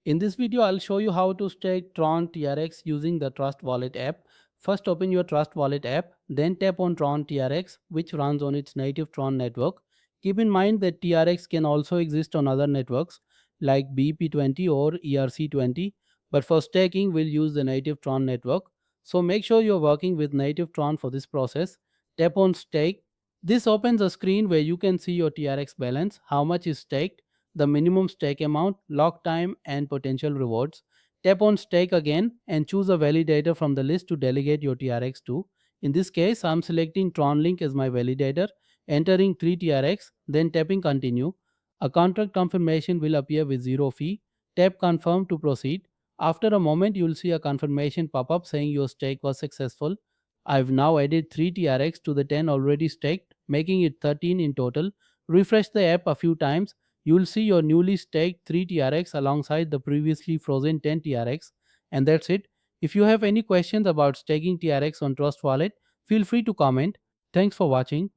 In this video, I'll show you how to stake Tron TRX using the Trust Wallet app. First, open your Trust Wallet app, then tap on Tron TRX, which runs on its native Tron network. Keep in mind that TRX can also exist on other networks like BP20 or ERC20, but for staking, we'll use the native Tron network. So make sure you're working with native Tron for this process. Tap on Stake. This opens a screen where you can see your TRX balance, how much is staked, the minimum stake amount, lock time, and potential rewards. Tap on Stake again and choose a validator from the list to delegate your TRX to. In this case, I'm selecting TronLink as my validator, entering 3 TRX, then tapping Continue. A contract confirmation will appear with zero fee. Tap Confirm to proceed. After a moment, you will see a confirmation pop up saying your stake was successful. I've now added 3 TRX to the 10 already staked, making it 13 in total. Refresh the app a few times. You will see your newly staked 3 TRX alongside the previously frozen 10 TRX. And that's it. If you have any questions about staking TRX on Trust Wallet, feel free to comment. Thanks for watching.